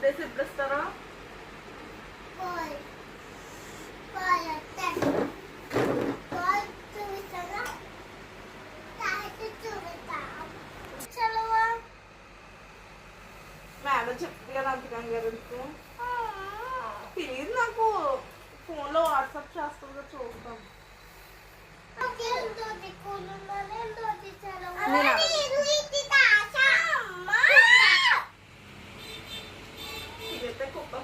Updates ఎప్పుడు ఇస్తారా? Madam చెప్తుంది కదా అంతకని గారు తెలియదు నాకు. ఫోన్లో వాట్సాప్ చేస్తుంది కదా, చూస్తాం. ఇదైతే కుక్క